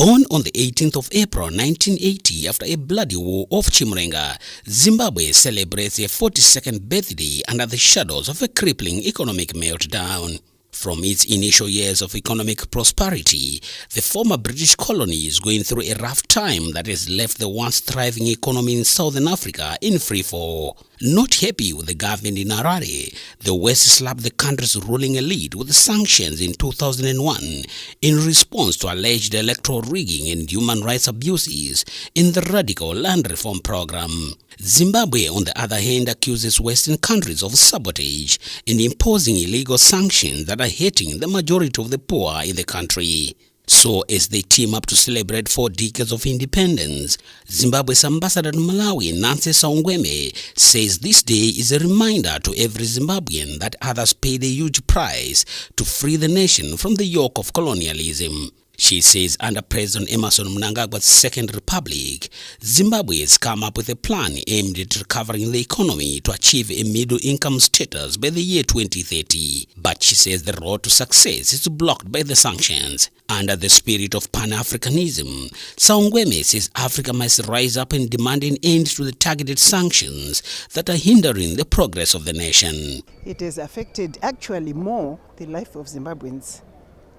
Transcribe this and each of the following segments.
Born on the 18th of April 1980 after a bloody war of Chimurenga, Zimbabwe celebrates their 42nd birthday under the shadows of a crippling economic meltdown. From its initial years of economic prosperity, the former British colony is going through a rough time that has left the once thriving economy in Southern Africa in freefall. Not happy with the government in Harare, the West slapped the country's ruling elite with sanctions in 2001 in response to alleged electoral rigging and human rights abuses in the radical land reform program. Zimbabwe, on the other hand, accuses Western countries of sabotage and imposing illegal sanctions that are hurting the majority of the poor in the country. So, as they team up to celebrate 4 decades of independence, Zimbabwe's ambassador to Malawi, Nancy Saungweme, says this day is a reminder to every Zimbabwean that others paid a huge price to free the nation from the yoke of colonialism. She says under President Emmerson Mnangagwa's Second Republic, Zimbabwe has come up with a plan aimed at recovering the economy to achieve a middle-income status by the year 2030. But she says the road to success is blocked by the sanctions. Under the spirit of Pan-Africanism, Saungweme says Africa must rise up and demand an end to the targeted sanctions that are hindering the progress of the nation. It has affected actually more the life of Zimbabweans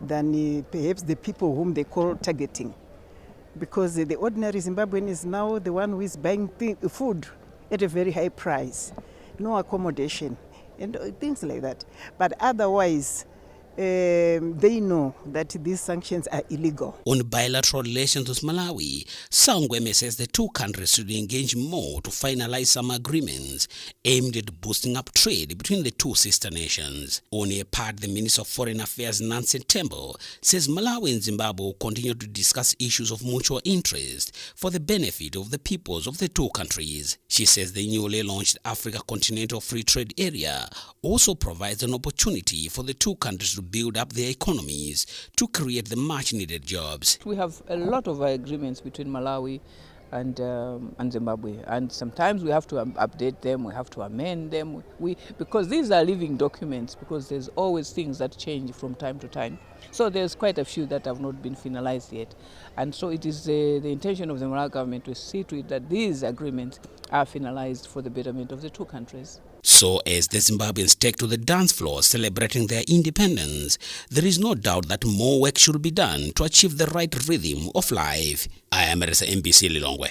than perhaps the people whom they call targeting. Because the ordinary Zimbabwean is now the one who is buying food at a very high price, no accommodation, and things like that. But otherwise, they know that these sanctions are illegal. On bilateral relations with Malawi, Saungweme says the two countries should engage more to finalize some agreements aimed at boosting up trade between the two sister nations. On a part, the Minister of Foreign Affairs, Nancy Tembo, says Malawi and Zimbabwe will continue to discuss issues of mutual interest for the benefit of the peoples of the two countries. She says the newly launched Africa Continental Free Trade Area also provides an opportunity for the two countries to build up their economies to create the much-needed jobs. We have a lot of agreements between Malawi and Zimbabwe, and sometimes we have to update them, we have to amend them, because these are living documents, because there's always things that change from time to time. So there's quite a few that have not been finalized yet. And so it is the intention of the Malawi government to see to it that these agreements are finalized for the betterment of the two countries. So as the Zimbabweans take to the dance floor celebrating their independence, there is no doubt that more work should be done to achieve the right rhythm of life. I am Marisa MBC Lilongwe.